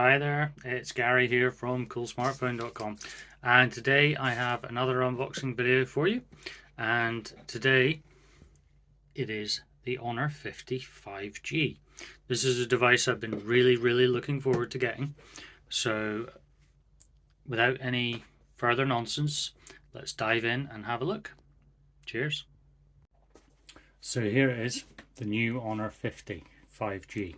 Hi there, it's Gary here from coolsmartphone.com, and today I have another unboxing video for you. And today it is the Honor 50 5G. This is a device I've been really looking forward to getting. So without any further nonsense, let's dive in and have a look. Cheers. So here it is, the new Honor 50 5G.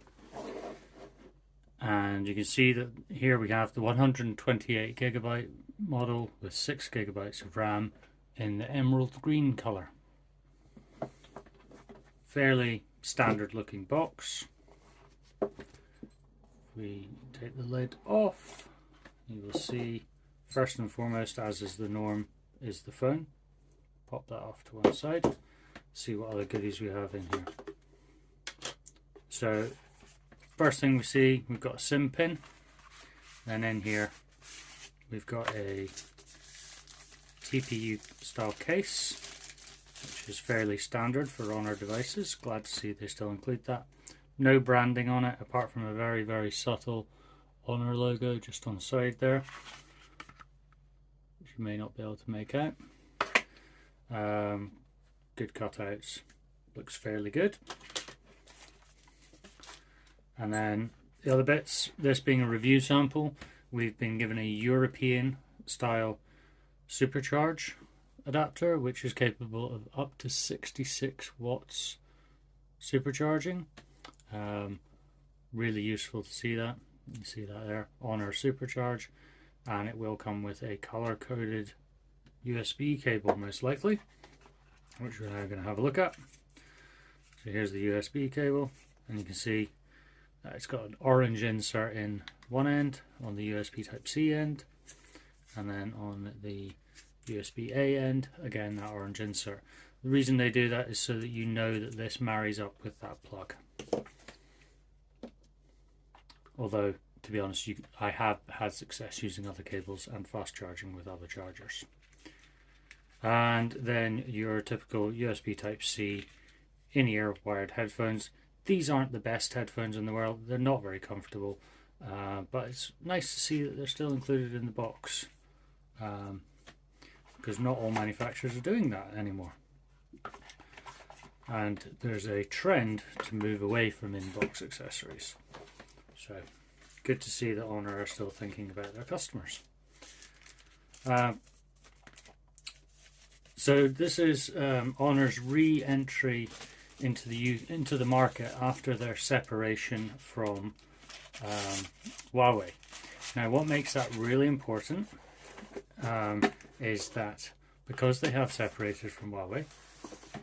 And you can see that here we have the 128GB model with 6GB of RAM in the emerald green colour. Fairly standard looking box. If we take the lid off, you will see first and foremost, as is the norm, is the phone. Pop that off to one side. See what other goodies we have in here. So first thing we see, we've got a SIM pin, and in here we've got a TPU style case, which is fairly standard for Honor devices. Glad to see they still include that. No branding on it apart from a very subtle Honor logo just on the side there, which you may not be able to make out. Good cutouts, looks fairly good. And then the other bits, this being a review sample, we've been given a European style supercharge adapter, which is capable of up to 66 watts supercharging. Really useful to see that. You can see that there, Honor supercharge, and it will come with a color coded USB cable most likely, which we're now going to have a look at. So here's the USB cable, and you can see it's got an orange insert in one end on the USB Type-C end, and then on the USB-A end, again that orange insert. The reason they do that is so that you know that this marries up with that plug. Although, to be honest, I have had success using other cables and fast charging with other chargers. And then your typical USB Type-C in-ear wired headphones. These aren't the best headphones in the world, they're not very comfortable, but it's nice to see that they're still included in the box, because not all manufacturers are doing that anymore. And there's a trend to move away from in-box accessories. So good to see that Honor are still thinking about their customers. So this is Honor's re-entry into the market after their separation from Huawei. Now, what makes that really important is that because they have separated from Huawei,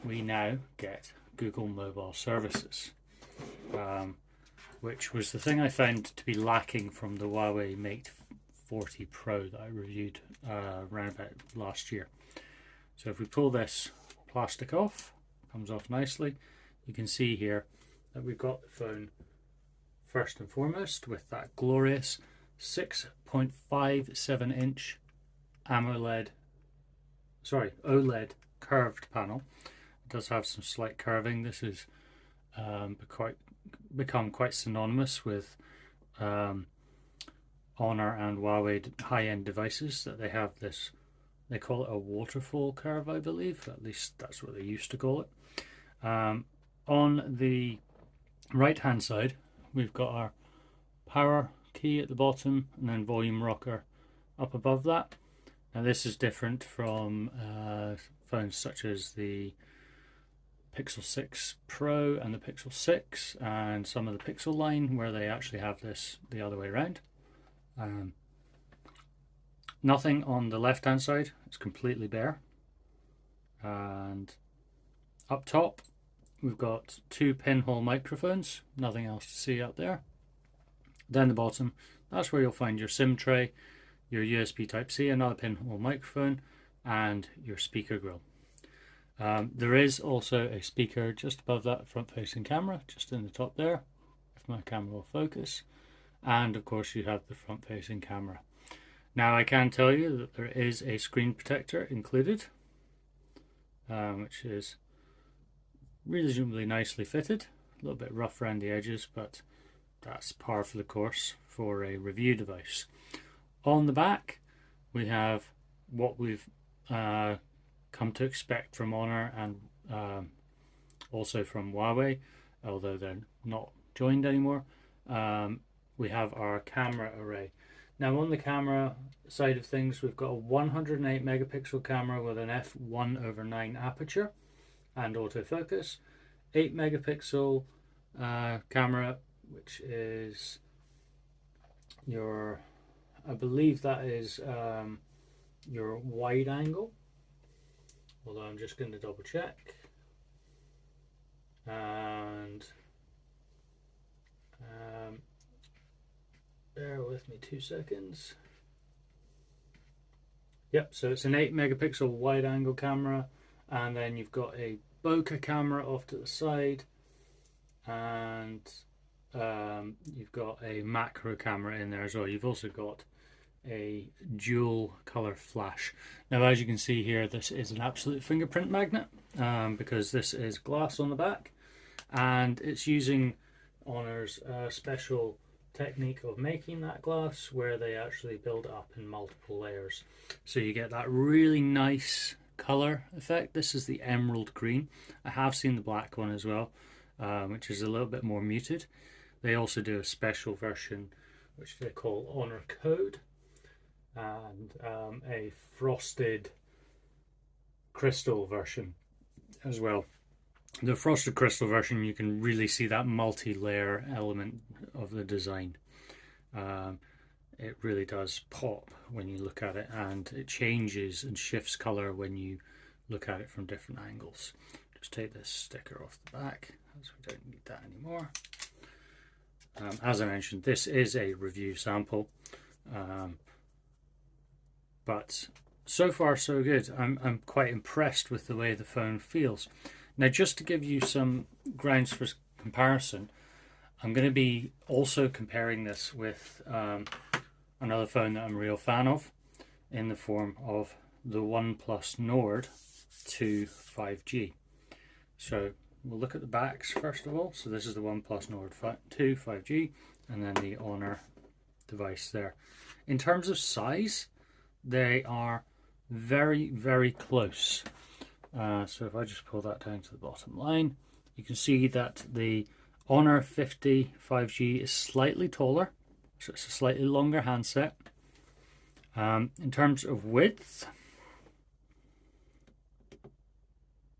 we now get Google Mobile Services, which was the thing I found to be lacking from the Huawei Mate 40 Pro that I reviewed around about last year. So if we pull this plastic off, comes off nicely, you can see here that we've got the phone first and foremost with that glorious 6.57 inch OLED curved panel. It does have some slight curving. This has become quite synonymous with Honor and Huawei high-end devices, that they have this, they call it a waterfall curve, I believe. At least that's what they used to call it. On the right hand side, we've got our power key at the bottom and then volume rocker up above that. Now this is different from phones such as the Pixel 6 Pro and the Pixel 6 and some of the Pixel line, where they actually have this the other way around. Nothing on the left hand side, it's completely bare. And up top we've got two pinhole microphones, nothing else to see up there. Down the bottom, that's where you'll find your SIM tray, your USB Type-C, another pinhole microphone, and your speaker grill. There is also a speaker just above that front-facing camera, just in the top there, if my camera will focus. And of course you have the front-facing camera. Now I can tell you that there is a screen protector included, which is reasonably nicely fitted, a little bit rough around the edges, but that's par for the course for a review device. On the back, we have what we've come to expect from Honor and also from Huawei, although they're not joined anymore. We have our camera array. Now on the camera side of things, we've got a 108 megapixel camera with an f1/9 aperture and autofocus, 8 megapixel camera, which is your, I believe that is your wide angle, although I'm just going to double check. And bear with me 2 seconds. Yep, so it's an 8 megapixel wide angle camera, and then you've got a bokeh camera off to the side, and you've got a macro camera in there as well. You've also got a dual color flash. Now, as you can see here, this is an absolute fingerprint magnet because this is glass on the back, and it's using Honor's special technique of making that glass, where they actually build it up in multiple layers, so you get that really nice color effect. This is the emerald green. I have seen the black one as well, which is a little bit more muted. They also do a special version which they call Honor Code, and a frosted crystal version as well. The frosted crystal version, you can really see that multi-layer element of the design. It really does pop when you look at it, and it changes and shifts color when you look at it from different angles. Just take this sticker off the back, as we don't need that anymore. As I mentioned, this is a review sample, but so far so good. I'm quite impressed with the way the phone feels. Now, just to give you some grounds for comparison, I'm going to be also comparing this with another phone that I'm a real fan of, in the form of the OnePlus Nord 2 5G. So we'll look at the backs first of all. So this is the OnePlus Nord 2 5G, and then the Honor device there. In terms of size, they are very, very close. So if I just pull that down to the bottom line, you can see that the Honor 50 5G is slightly taller, so it's a slightly longer handset. In terms of width,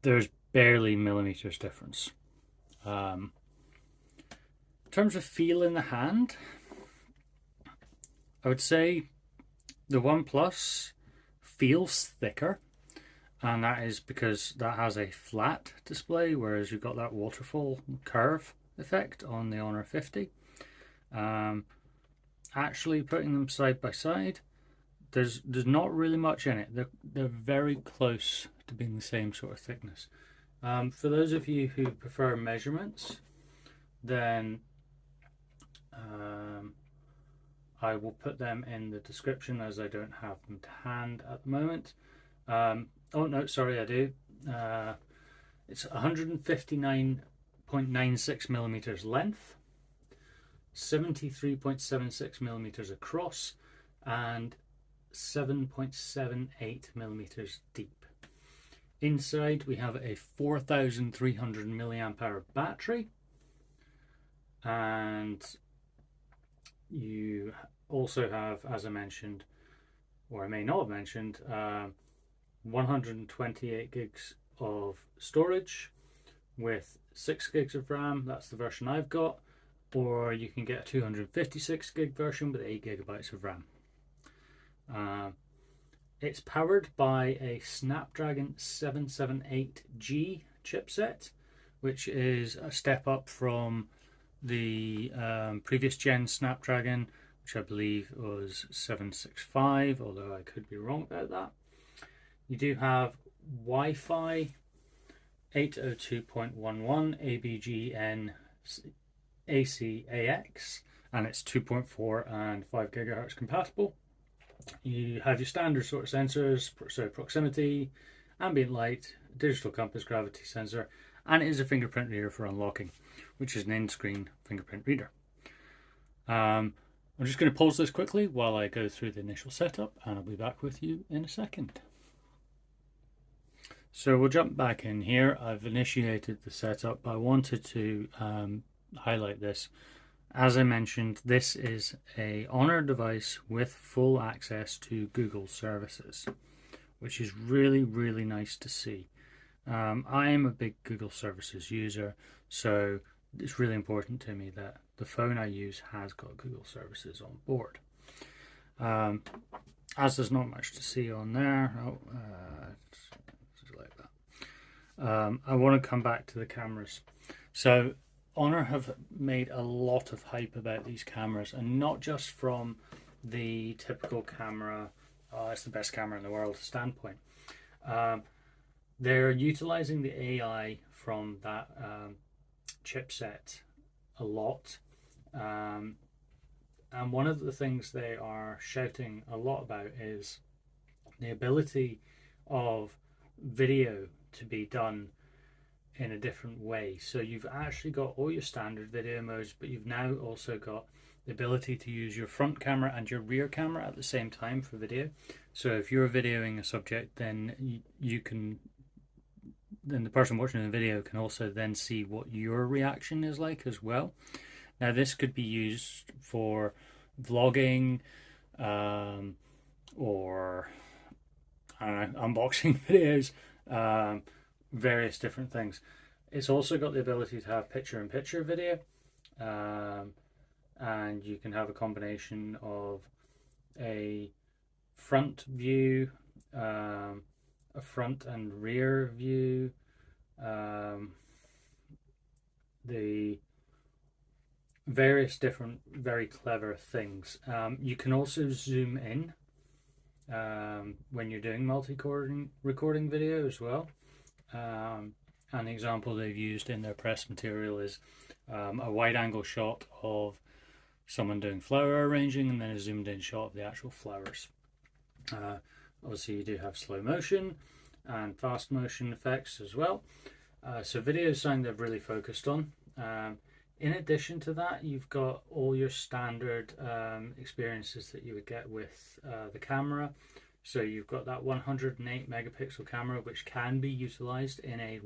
there's barely millimeters difference. In terms of feel in the hand, I would say the OnePlus feels thicker, and that is because that has a flat display, whereas you've got that waterfall curve effect on the Honor 50. Actually putting them side by side, there's not really much in it. They're very close to being the same sort of thickness. For those of you who prefer measurements, then I will put them in the description, as I don't have them to hand at the moment. Oh no, sorry, I do. It's 159.96 millimeters length, 73.76 millimeters across, and 7.78 millimeters deep. Inside we have a 4,300 milliamp hour battery, and you also have, as I mentioned, or I may not have mentioned, 128 gigs of storage with 6 gigs of RAM. That's the version I've got, or you can get a 256 gig version with 8 gigabytes of RAM. It's powered by a Snapdragon 778G chipset, which is a step up from the previous gen Snapdragon, which I believe was 765, although I could be wrong about that. You do have Wi-Fi 802.11 ABGN ACAX, and it's 2.4 and 5 gigahertz compatible. You have your standard sort of sensors, so proximity, ambient light, digital compass, gravity sensor, and it is a fingerprint reader for unlocking, which is an in-screen fingerprint reader. I'm just going to pause this quickly while I go through the initial setup, and I'll be back with you in a second. So we'll jump back in here. I've initiated the setup. I wanted to highlight this. As I mentioned, this is a Honor device with full access to Google services, which is really, really nice to see. I am a big Google services user, so it's really important to me that the phone I use has got Google services on board. As there's not much to see on there, like that. I want to come back to the cameras. So Honor have made a lot of hype about these cameras, and not just from the typical camera, oh, it's the best camera in the world standpoint. They're utilizing the AI from that chipset a lot. And one of the things they are shouting a lot about is the ability of video to be done in a different way. So you've actually got all your standard video modes, but you've now also got the ability to use your front camera and your rear camera at the same time for video. So if you're videoing a subject, then then the person watching the video can also then see what your reaction is like as well. Now this could be used for vlogging, or I don't know, unboxing videos, various different things. It's also got the ability to have picture-in-picture video, and you can have a combination of a front view, a front and rear view, the various different very clever things. You can also zoom in when you're doing recording video as well. An example they've used in their press material is a wide angle shot of someone doing flower arranging, and then a zoomed in shot of the actual flowers. Obviously you do have slow motion and fast motion effects as well. So video is something they've really focused on. In addition to that, you've got all your standard experiences that you would get with the camera. So you've got that 108 megapixel camera, which can be utilized in a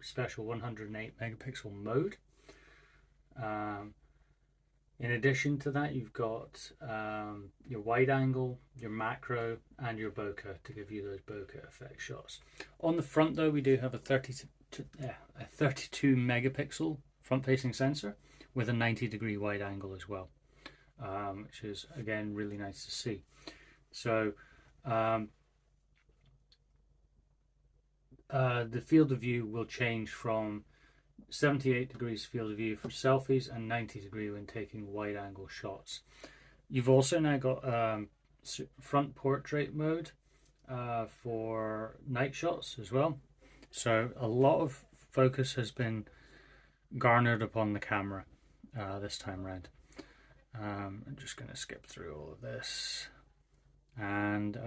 special 108 megapixel mode. In addition to that, you've got your wide angle, your macro, and your bokeh to give you those bokeh effect shots. On the front, though, we do have a 32 megapixel front-facing sensor with a 90-degree wide angle as well, which is again really nice to see. So the field of view will change from 78 degrees field of view for selfies and 90 degree when taking wide angle shots. You've also now got front portrait mode for night shots as well. So a lot of focus has been garnered upon the camera this time around. I'm just going to skip through all of this, and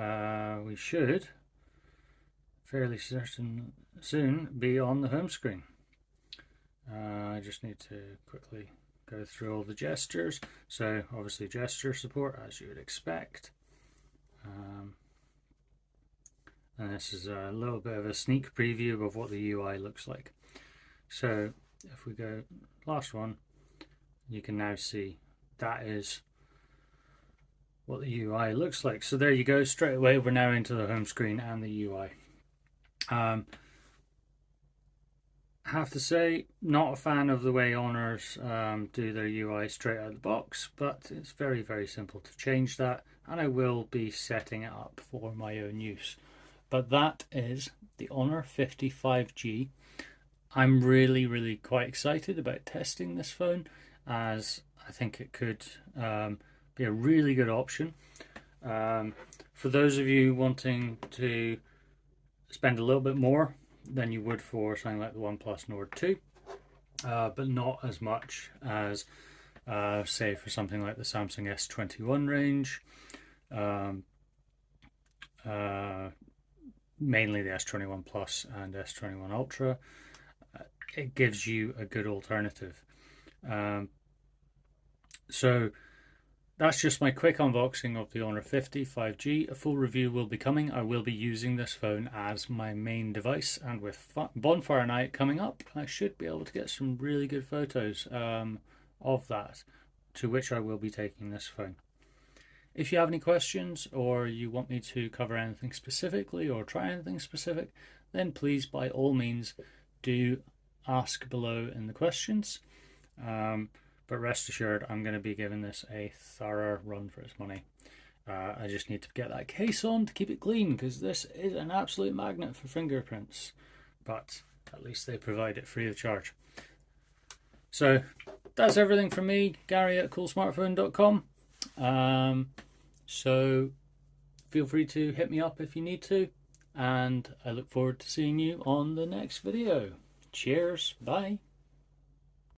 we should fairly soon be on the home screen. I just need to quickly go through all the gestures. So obviously gesture support, as you would expect. And this is a little bit of a sneak preview of what the UI looks like. So if we go last one, you can now see that is what the UI looks like. So there you go, straight away we're now into the home screen and the UI. Have to say, not a fan of the way Honors do their UI straight out of the box, but it's very, very simple to change that, and I will be setting it up for my own use. But that is the Honor 50 5G. I'm really, really quite excited about testing this phone, as I think it could be a really good option. For those of you wanting to spend a little bit more than you would for something like the OnePlus Nord 2, but not as much as say for something like the Samsung S21 range, mainly the S21 Plus and S21 Ultra. It gives you a good alternative. So that's just my quick unboxing of the Honor 50 5G. A full review will be coming. I will be using this phone as my main device, and with Bonfire Night coming up, I should be able to get some really good photos of that, to which I will be taking this phone. If you have any questions or you want me to cover anything specifically or try anything specific, then please, by all means, do ask below in the questions. But rest assured, I'm going to be giving this a thorough run for its money. I just need to get that case on to keep it clean, because this is an absolute magnet for fingerprints. But at least they provide it free of charge. So that's everything from me, Gary at coolsmartphone.com. So feel free to hit me up if you need to, and I look forward to seeing you on the next video. Cheers, bye.